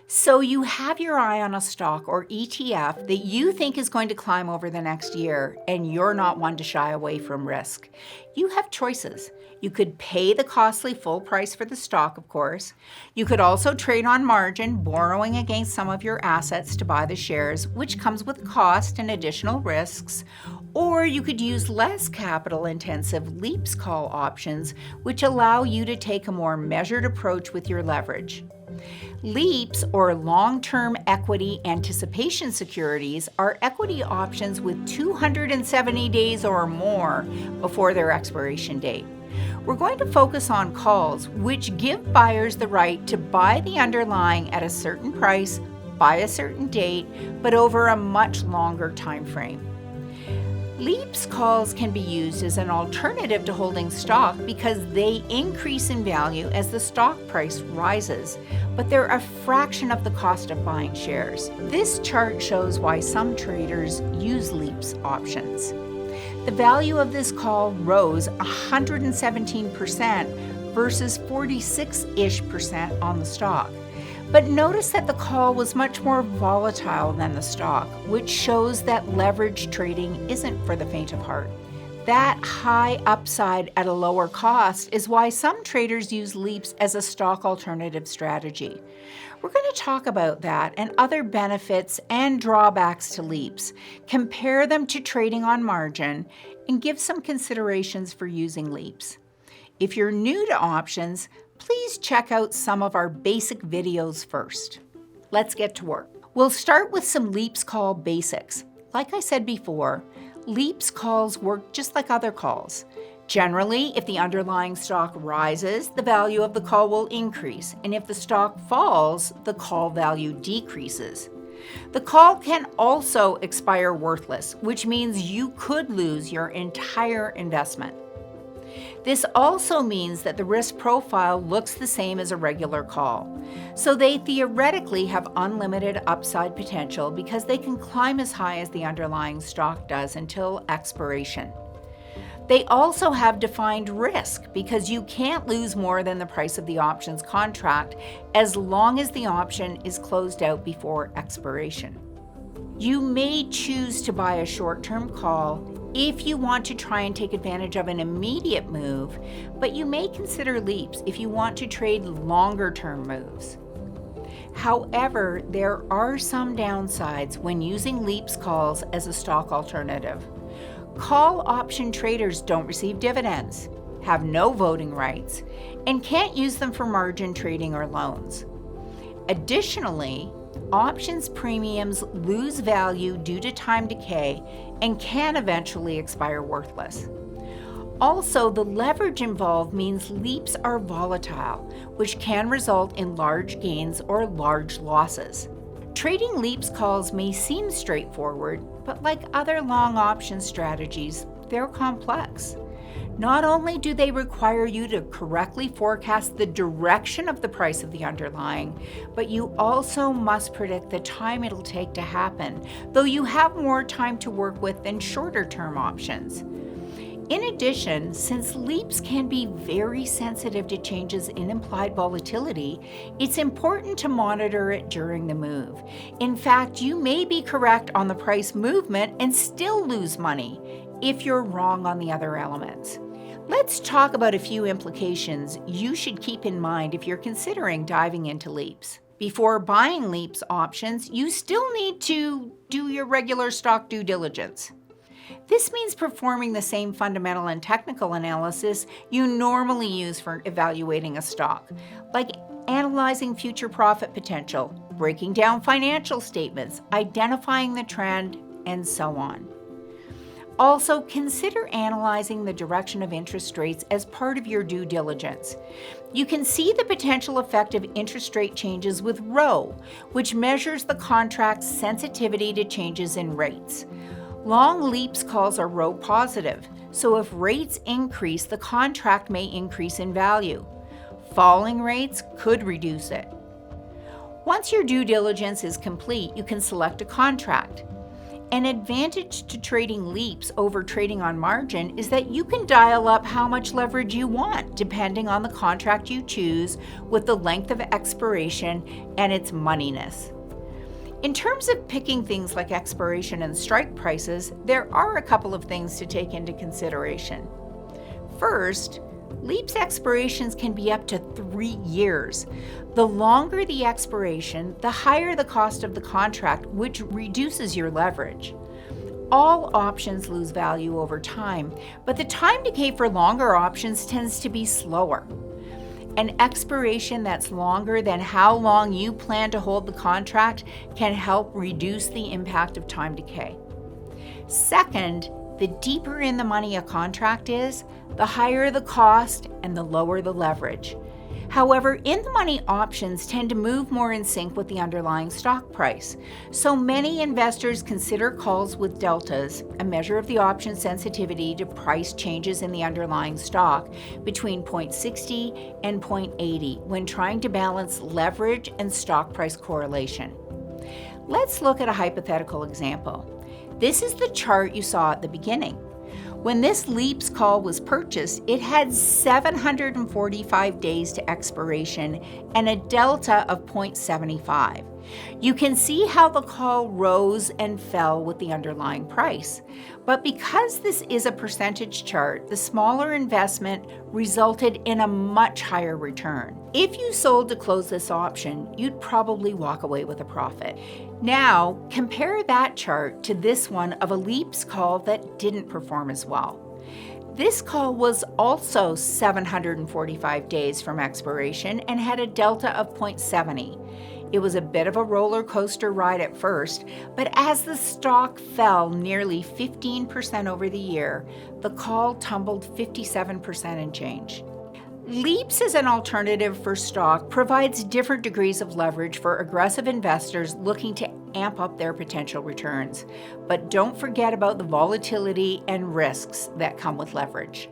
So you have your eye on a stock or ETF that you think is going to climb over the next year, and you're not one to shy away from risk. You have choices. You could pay the costly full price for the stock, of course. You could also trade on margin, borrowing against some of your assets to buy the shares, which comes with cost and additional risks. Or you could use less capital-intensive LEAPS call options, which allow you to take a more measured approach with your leverage. LEAPS, or long-term equity anticipation securities, are equity options with 270 days or more before their expiration date. We're going to focus on calls, which give buyers the right to buy the underlying at a certain price by a certain date, but over a much longer time frame. LEAPS calls can be used as an alternative to holding stock because they increase in value as the stock price rises, but they're a fraction of the cost of buying shares. This chart shows why some traders use LEAPS options. The value of this call rose 117% versus 46-ish% on the stock. But notice that the call was much more volatile than the stock, which shows that leverage trading isn't for the faint of heart. That high upside at a lower cost is why some traders use LEAPS as a stock alternative strategy. We're going to talk about that and other benefits and drawbacks to LEAPS, compare them to trading on margin, and give some considerations for using LEAPS. If you're new to options, please check out some of our basic videos first. Let's get to work. We'll start with some LEAPS call basics. Like I said before, LEAPS calls work just like other calls. Generally, if the underlying stock rises, the value of the call will increase, and if the stock falls, the call value decreases. The call can also expire worthless, which means you could lose your entire investment. This also means that the risk profile looks the same as a regular call. So they theoretically have unlimited upside potential because they can climb as high as the underlying stock does until expiration. They also have defined risk because you can't lose more than the price of the options contract as long as the option is closed out before expiration. You may choose to buy a short-term call if you want to try and take advantage of an immediate move, but you may consider LEAPS if you want to trade longer-term moves. However, there are some downsides when using LEAPS calls as a stock alternative. Call option traders don't receive dividends, have no voting rights, and can't use them for margin trading or loans. Additionally, options premiums lose value due to time decay and can eventually expire worthless. Also, the leverage involved means LEAPS are volatile, which can result in large gains or large losses. Trading LEAPS calls may seem straightforward, but like other long option strategies, they're complex. Not only do they require you to correctly forecast the direction of the price of the underlying, but you also must predict the time it'll take to happen, though you have more time to work with than shorter-term options. In addition, since LEAPS can be very sensitive to changes in implied volatility, it's important to monitor it during the move. In fact, you may be correct on the price movement and still lose money if you're wrong on the other elements. Let's talk about a few implications you should keep in mind if you're considering diving into LEAPS. Before buying LEAPS options, you still need to do your regular stock due diligence. This means performing the same fundamental and technical analysis you normally use for evaluating a stock, like analyzing future profit potential, breaking down financial statements, identifying the trend, and so on. Also, consider analyzing the direction of interest rates as part of your due diligence. You can see the potential effect of interest rate changes with Rho, which measures the contract's sensitivity to changes in rates. Long LEAPS calls are Rho positive, so if rates increase, the contract may increase in value. Falling rates could reduce it. Once your due diligence is complete, you can select a contract. An advantage to trading LEAPS over trading on margin is that you can dial up how much leverage you want depending on the contract you choose, with the length of expiration and its moneyness. In terms of picking things like expiration and strike prices, there are a couple of things to take into consideration. First, LEAPS expirations can be up to 3 years. The longer the expiration, the higher the cost of the contract, which reduces your leverage. All options lose value over time, but the time decay for longer options tends to be slower. An expiration that's longer than how long you plan to hold the contract can help reduce the impact of time decay. Second, the deeper in the money a contract is, the higher the cost and the lower the leverage. However, in-the-money options tend to move more in sync with the underlying stock price. So many investors consider calls with deltas, a measure of the option sensitivity to price changes in the underlying stock, between 0.60 and 0.80 when trying to balance leverage and stock price correlation. Let's look at a hypothetical example. This is the chart you saw at the beginning. When this LEAPS call was purchased, it had 745 days to expiration and a delta of 0.75. You can see how the call rose and fell with the underlying price. But because this is a percentage chart, the smaller investment resulted in a much higher return. If you sold to close this option, you'd probably walk away with a profit. Now, compare that chart to this one of a LEAPS call that didn't perform as well. This call was also 745 days from expiration and had a delta of 0.70. It was a bit of a roller coaster ride at first, but as the stock fell nearly 15% over the year, the call tumbled 57% and change. LEAPS as an alternative for stock provides different degrees of leverage for aggressive investors looking to amp up their potential returns. But don't forget about the volatility and risks that come with leverage.